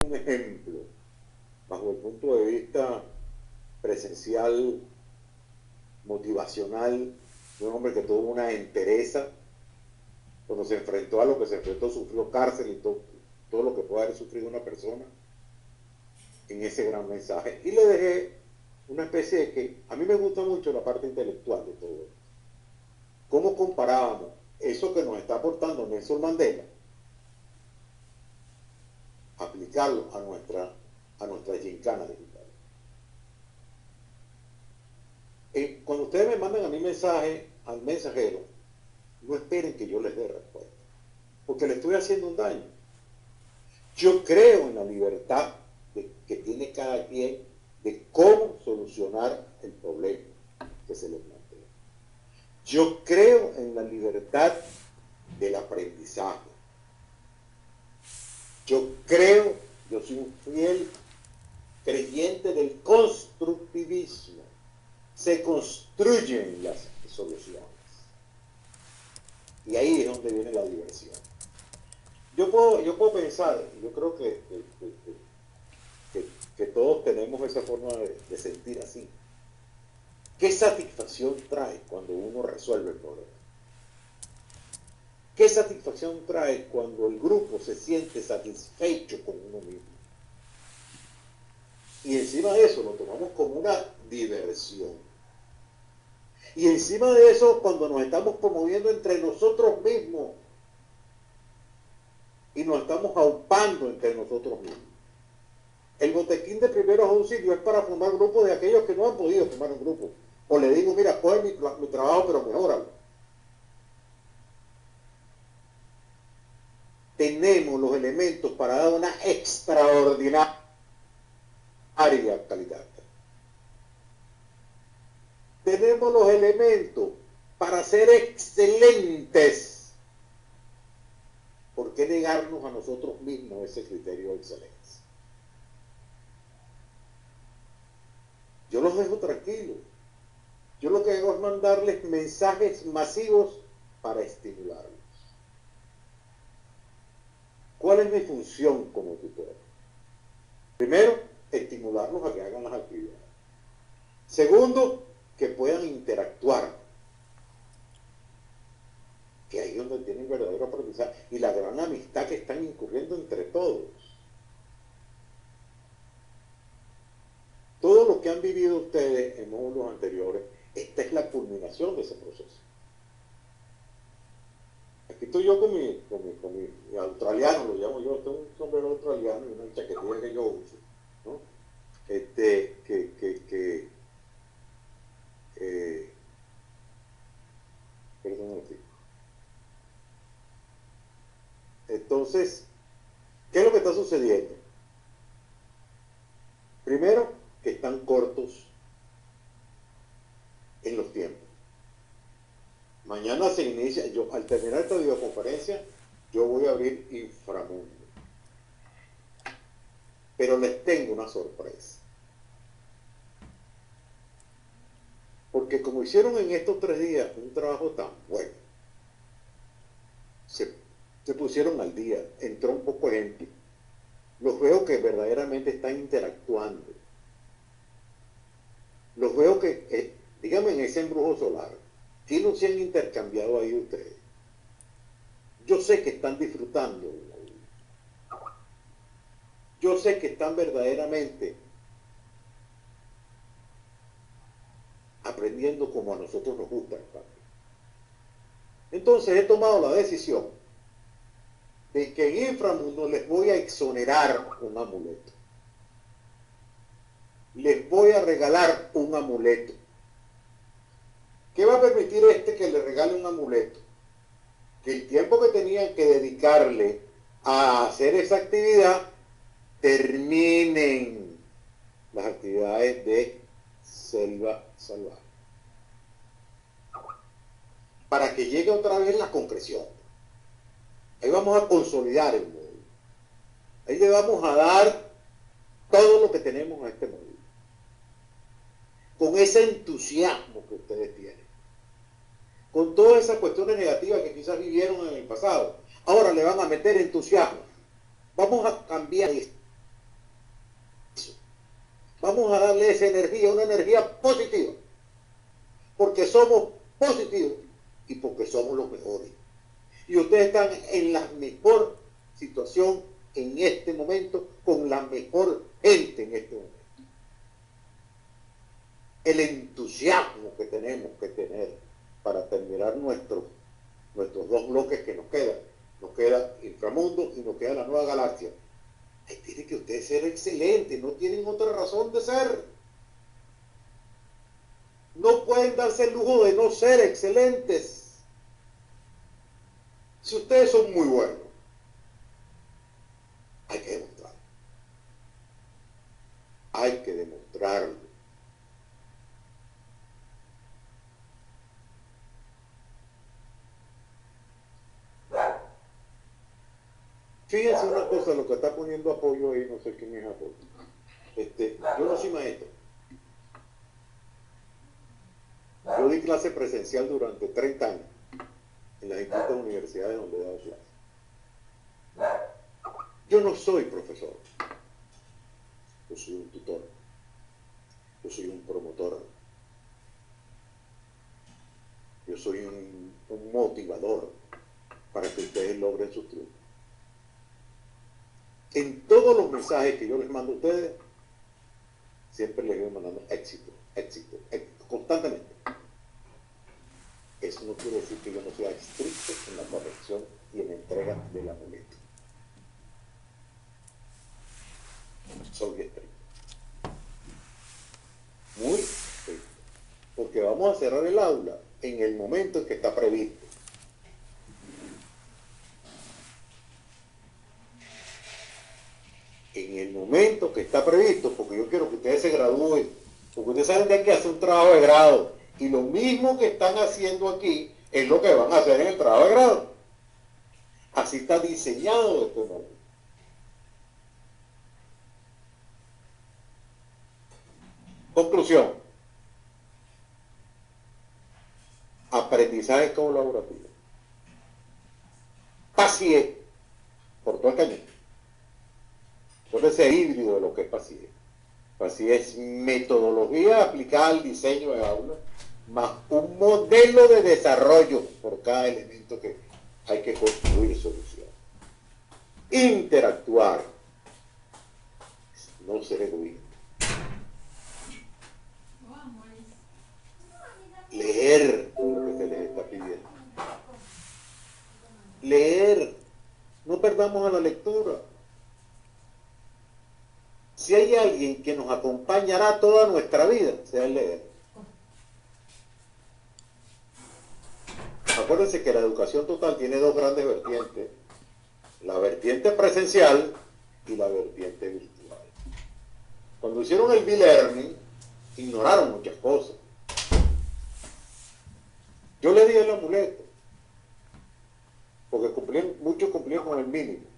un ejemplo, bajo el punto de vista presencial, motivacional, de un hombre que tuvo una entereza, cuando se enfrentó a lo que se enfrentó, sufrió cárcel y todo lo que puede haber sufrido una persona, en ese gran mensaje. Y le dejé una especie de que, a mí me gusta mucho la parte intelectual de todo esto. ¿Cómo comparábamos eso que nos está aportando Nelson Mandela, aplicarlo a nuestra gincana digital? Cuando ustedes me mandan a mi mensaje, al mensajero, no esperen que yo les dé respuesta, porque le estoy haciendo un daño. Yo creo en la libertad que tiene cada quien de cómo solucionar el problema que se le plantea. Yo creo en la libertad del aprendizaje. Yo soy un fiel creyente del constructivismo. Se construyen las soluciones. Y ahí es donde viene la diversión. Yo puedo pensar, yo creo que todos tenemos esa forma de sentir así. ¿Qué satisfacción trae cuando uno resuelve el problema? ¿Qué satisfacción trae cuando el grupo se siente satisfecho con uno mismo? Y encima de eso lo tomamos como una diversión. Y encima de eso, cuando nos estamos promoviendo entre nosotros mismos y nos estamos aupando entre nosotros mismos. El botequín de primeros auxilios es para formar grupos de aquellos que no han podido formar un grupo. O le digo, mira, coge mi trabajo, pero mejóralo. Tenemos los elementos para dar una extraordinaria calidad. Tenemos los elementos para ser excelentes. ¿Por qué negarnos a nosotros mismos ese criterio de excelencia? Yo los dejo tranquilos. Yo lo que hago es mandarles mensajes masivos para estimularlos. ¿Cuál es mi función como tutor? Primero, estimularlos a que hagan las actividades. Segundo, que puedan interactuar. Que ahí es donde tienen verdadero aprendizaje y la gran amistad que están incurriendo entre todos. Todo lo que han vivido ustedes en módulos anteriores, esta es la culminación de ese proceso. Aquí estoy yo con mi australiano, lo llamo yo, tengo un sombrero australiano y una chaquetilla que yo uso, ¿no? Perdón un poquito. Entonces, ¿qué es lo que está sucediendo? Primero, que están cortos en los tiempos. Mañana se inicia, al terminar esta videoconferencia, yo voy a abrir Inframundo. Pero les tengo una sorpresa. Porque como hicieron en estos 3 días un trabajo tan bueno, se pusieron al día, entró un poco de gente, los veo que verdaderamente están interactuando. Los veo que, díganme en ese embrujo solar, ¿qué no se han intercambiado ahí ustedes? Yo sé que están disfrutando. Yo sé que están verdaderamente aprendiendo como a nosotros nos gusta. Entonces he tomado la decisión de que en Inframundo les voy a exonerar un amuleto. Les voy a regalar un amuleto. ¿Qué va a permitir que le regale un amuleto? Que el tiempo que tenían que dedicarle a hacer esa actividad, terminen las actividades de selva salvaje. Para que llegue otra vez la concreción. Ahí vamos a consolidar el módulo. Ahí le vamos a dar todo lo que tenemos a este módulo. Con ese entusiasmo que ustedes tienen. Con todas esas cuestiones negativas que quizás vivieron en el pasado. Ahora le van a meter entusiasmo. Vamos a cambiar esto. Vamos a darle esa energía, una energía positiva, porque somos positivos y porque somos los mejores. Y ustedes están en la mejor situación en este momento, con la mejor gente en este momento. El entusiasmo que tenemos que tener para terminar nuestros dos bloques que nos quedan. Nos queda Inframundo y nos queda la Nueva Galaxia. Ahí tiene que ustedes ser excelentes, no tienen otra razón de ser. No pueden darse el lujo de no ser excelentes. Si ustedes son muy buenos, hay que demostrarlo. Hay que demostrarlo. Fíjense una cosa, lo que está poniendo apoyo ahí, no sé quién es apoyo. Yo no soy maestro. Yo di clase presencial durante 30 años en las distintas universidades donde he dado clases. Yo no soy profesor. Yo soy un tutor. Yo soy un promotor. Yo soy un motivador para que ustedes logren sus triunfos. En todos los mensajes que yo les mando a ustedes, siempre les voy mandando éxito, éxito, éxito, constantemente. Eso no quiere decir que yo no sea estricto en la corrección y en la entrega del amuleto. Soy estricto. Muy estricto. Porque vamos a cerrar el aula en el momento en que está previsto. En el momento que está previsto, porque yo quiero que ustedes se gradúen, porque ustedes saben que hay que hacer un trabajo de grado, y lo mismo que están haciendo aquí es lo que van a hacer en el trabajo de grado. Así está diseñado este modelo. Conclusión. Aprendizaje colaborativo. PASIE, por todo el cañón. Por ese híbrido de lo que es PASIE. PASIE es metodología aplicada al diseño de aula, más un modelo de desarrollo por cada elemento que hay que construir solución. Interactuar, no ser egoísta. Leer lo que se les está pidiendo. Leer, no perdamos a la lectura. Si hay alguien que nos acompañará toda nuestra vida, sea el leer. Acuérdense que la educación total tiene dos grandes vertientes, la vertiente presencial y la vertiente virtual. Cuando hicieron el e-learning, ignoraron muchas cosas. Yo le di el amuleto, porque muchos cumplían con el mínimo.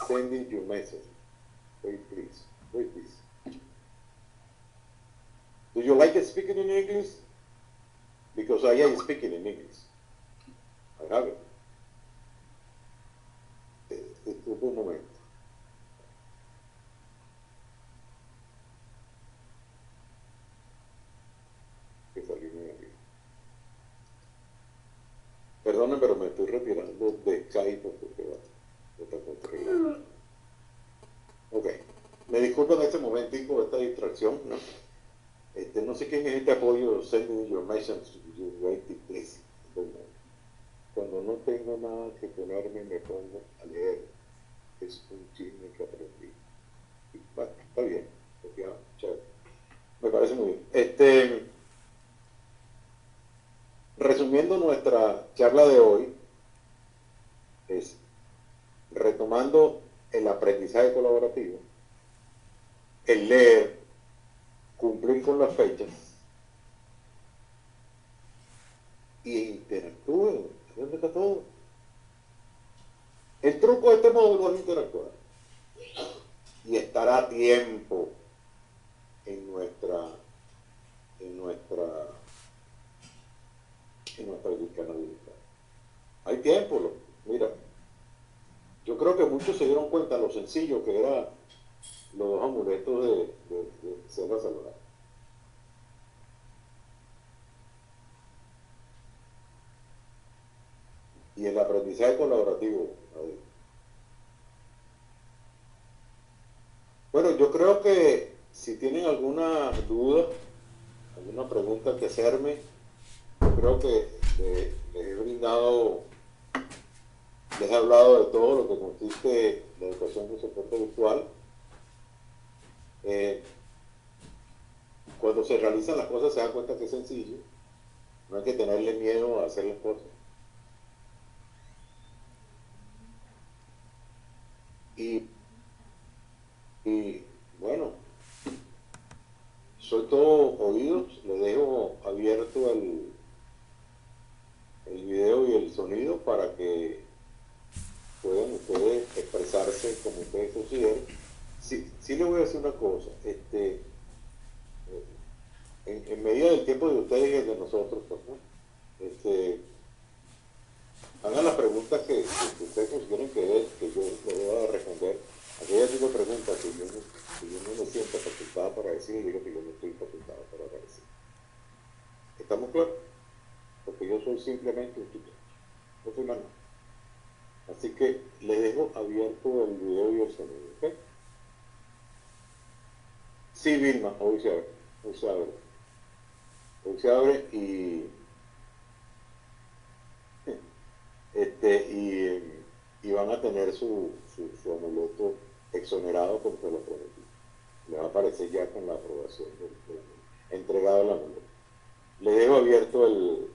Sending your message. Wait, please. Wait, please. Do you like speaking in English? Because I am speaking in English. I have it. Un momento. Que salí muy aquí. Perdonen, pero me estoy retirando de Skype porque va está controlado. Ok. Me disculpan en este momentico esta distracción, ¿no? No sé quién es este apoyo, sending your message to your waiting please. Cuando no tengo nada que ponerme, me pongo a leer. Es un chisme que aprendí. Y, bueno, está bien. Ya, chévere. Me parece muy bien. Resumiendo nuestra charla de hoy, es retomando el aprendizaje colaborativo, el leer, cumplir con las fechas y interactúen. ¿Dónde está todo? El truco de este módulo es interactuar y estar a tiempo en nuestra canalidad. Hay tiempo, mira, yo creo creo que muchos se dieron cuenta lo sencillo que eran los dos amuletos de selva saludable. Y el aprendizaje colaborativo. Bueno, yo creo que si tienen alguna duda, alguna pregunta que hacerme, yo creo que les he brindado, les he hablado de todo lo que consiste la educación de soporte virtual. Cuando se realizan las cosas se dan cuenta que es sencillo, no hay que tenerle miedo a hacer las cosas. Y, y bueno, soy todo oídos, le dejo abierto el video y el sonido para que puedan ustedes expresarse como ustedes consideren. Sí, sí les voy a decir una cosa, en medida del tiempo de ustedes y el de nosotros, pues, ¿no? Hagan las preguntas que ustedes consideren que yo les voy a responder. Aquellas tipo de preguntas que yo no me siento facultado para decir, digo que yo no estoy facultado para decir. ¿Estamos claros? Porque yo soy simplemente un tutor, no soy más nada. Así que les dejo abierto el video y el sonido, ¿ok? Sí, Vilma, hoy se abre, hoy se abre. Hoy se abre y van a tener su amuleto exonerado como se lo prometí. Le va a aparecer ya con la aprobación del entregado el amuleto. Le dejo abierto el...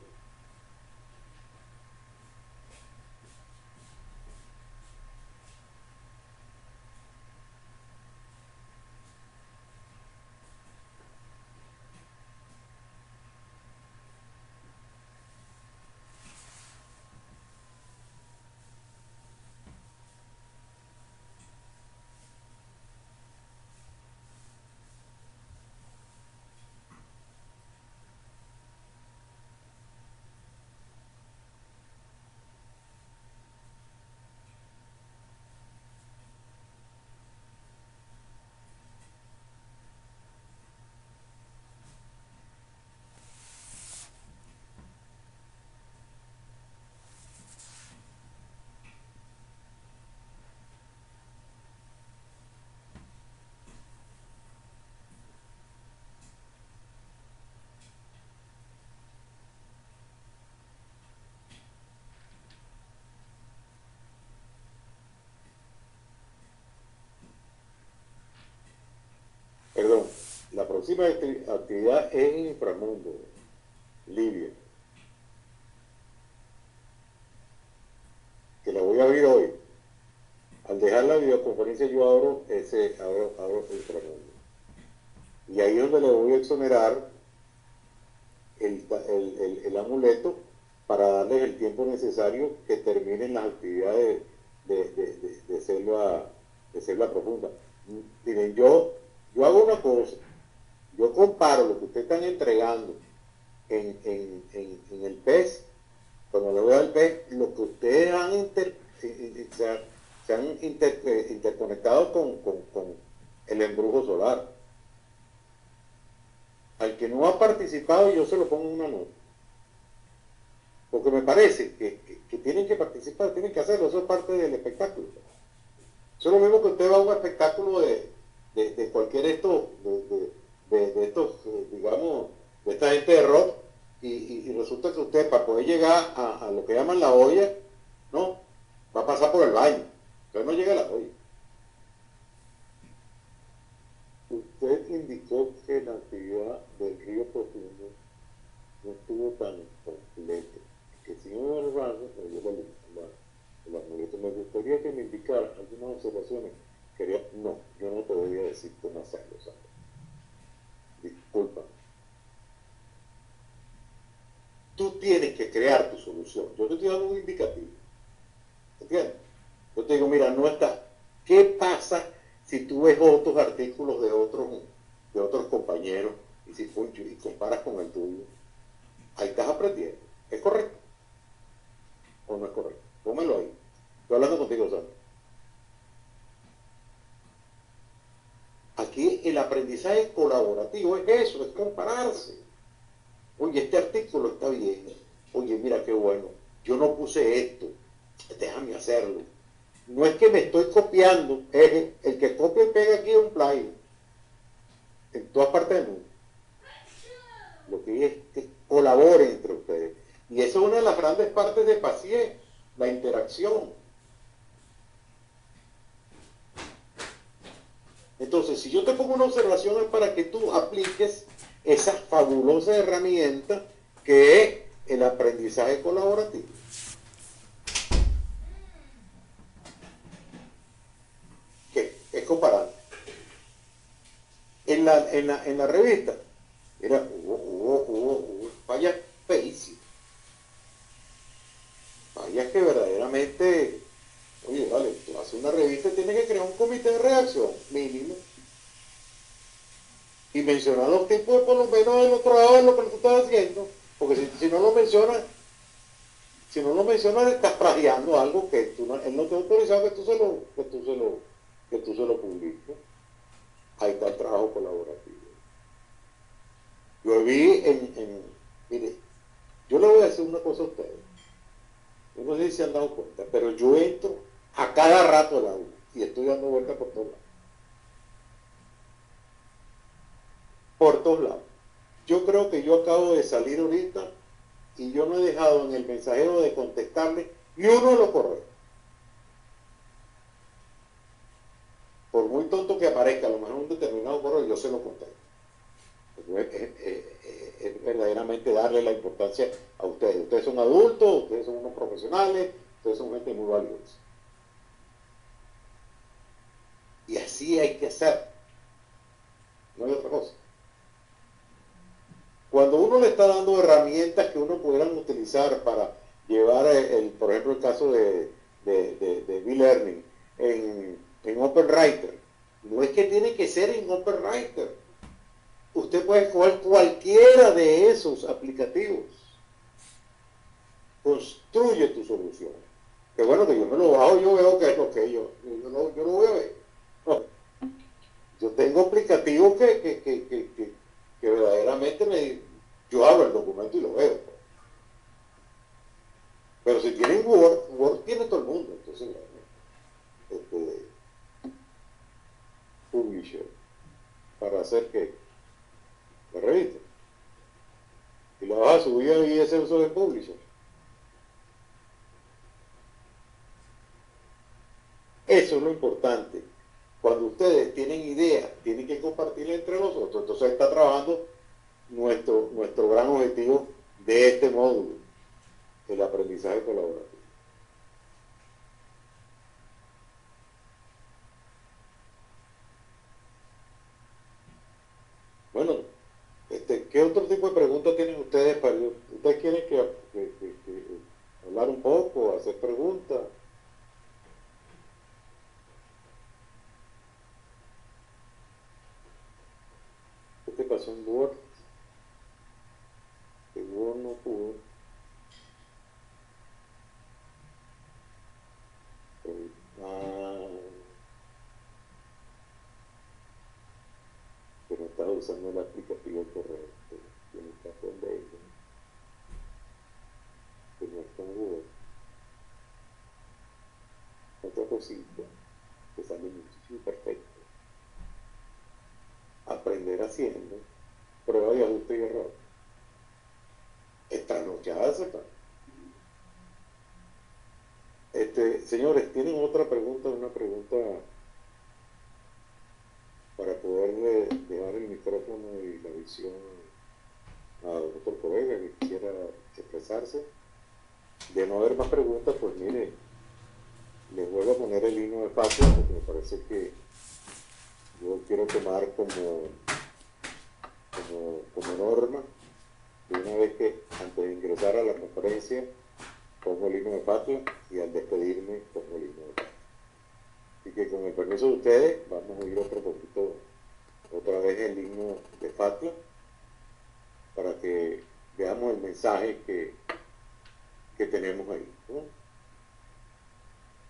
Perdón, la próxima actividad es en Inframundo, Libia, que la voy a abrir hoy. Al dejar la videoconferencia yo abro Inframundo. Y ahí es donde le voy a exonerar el amuleto para darles el tiempo necesario que terminen las actividades de selva profunda. Miren, yo hago una cosa, yo comparo lo que ustedes están entregando en el PES, cuando le voy al PES, lo que ustedes se han interconectado con el embrujo solar. Al que no ha participado yo se lo pongo en una nota. Porque me parece que tienen que participar, tienen que hacerlo, eso es parte del espectáculo. Eso es lo mismo que usted va a un espectáculo de cualquier de estos, digamos, de esta gente de rock, y resulta que usted para poder llegar a lo que llaman la olla, ¿no? Va a pasar por el baño. Entonces no llega a la olla. Usted indicó que la actividad del río profundo no estuvo tan completa, que si no me rasgo, me gustaría que me indicara algunas observaciones. No, yo no te voy a decir cómo hacerlo, ¿sabes? Disculpa. Tú tienes que crear tu solución. Yo te estoy dando un indicativo. ¿Entiendes? Yo te digo, mira, no está. ¿Qué pasa si tú ves otros artículos de otros compañeros y comparas con el tuyo? Ahí estás aprendiendo. ¿Es correcto? ¿O no es correcto? Pónmelo ahí. Estoy hablando contigo, Sandra. aquí el aprendizaje colaborativo es eso, es compararse. Oye, este artículo está bien. Oye, mira qué bueno. Yo no puse esto. Déjame hacerlo. No es que me estoy copiando. Es el que copia y pega aquí es un plagio. En todas partes del mundo. Lo que es que colaboren entre ustedes. Y eso es una de las grandes partes de Pacien, la interacción. Entonces, si yo te pongo una observación es para que tú apliques esa fabulosa herramienta que es el aprendizaje colaborativo. Que es comparable. En la revista, hubo fallas feísimas. Fallas que verdaderamente, oye, vale, tú haces una revista y tienes que crear un comité de redacción mínimo. Y mencionar los tipos, por lo menos del otro lado de lo que tú estás haciendo, porque si no lo mencionas, estás plagiando algo que él no te ha autorizado que tú se lo publiques. Ahí está el trabajo colaborativo. Yo vi mire, yo le voy a decir una cosa a ustedes. Yo no sé si se han dado cuenta, pero yo entro a cada rato al aula y estoy dando vueltas por todos lados. Por todos lados. Yo creo que yo acabo de salir ahorita y yo no he dejado en el mensajero de contestarle ni uno de los correos. Por muy tonto que aparezca, a lo mejor un determinado correo, yo se lo contesto. Es verdaderamente darle la importancia a ustedes. Ustedes son adultos, ustedes son unos profesionales, ustedes son gente muy valiosa. Y así hay que hacer. No hay otra cosa. Cuando uno le está dando herramientas que uno pudieran utilizar para llevar, por ejemplo, el caso de B-Learning en OpenWriter, no es que tiene que ser en OpenWriter. Usted puede escoger cualquiera de esos aplicativos. Construye tu solución. Que bueno que yo me lo bajo y yo veo que es lo que yo no voy a ver. No. Yo tengo aplicativos que verdaderamente yo abro el documento y lo veo. Pero si tienen Word tiene todo el mundo. Entonces, Publisher, para hacer que la revista. Y la vas a subir ahí ese uso de Publisher. Eso es lo importante. Cuando ustedes tienen ideas, tienen que compartirla entre nosotros. Entonces está trabajando nuestro gran objetivo de este módulo, el aprendizaje colaborativo. Bueno, ¿qué otro tipo de preguntas tienen ustedes para yo? ¿Ustedes quieren que hablar un poco, hacer preguntas? ¿Qué te pasó en Word? Que Word no pudo. Pero estaba usando el aplicativo correcto. Tienes que aprender que no está en Word. Otra cosita que sale muchísimo perfecto. Aprender haciendo, prueba y ajuste y error. Trasnochada sepa. Señores, ¿tienen otra pregunta? Una pregunta para poder dejar el micrófono y la visión a otro colega que quisiera expresarse. De no haber más preguntas, pues mire, les vuelvo a poner el himno de patria porque me parece que yo quiero tomar como norma que una vez que antes de ingresar a la conferencia pongo el himno de patria y al despedirme pongo el himno de patria. Así que con el permiso de ustedes vamos a oír otro poquito, otra vez el himno de patria para que veamos el mensaje que tenemos ahí, ¿no?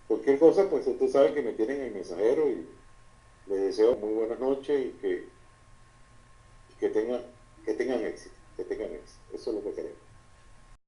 Cualquier cosa, pues usted sabe que me tienen en el mensajero y Les deseo muy buenas noches y que tengan éxito, que tengan éxito. Eso es lo que queremos.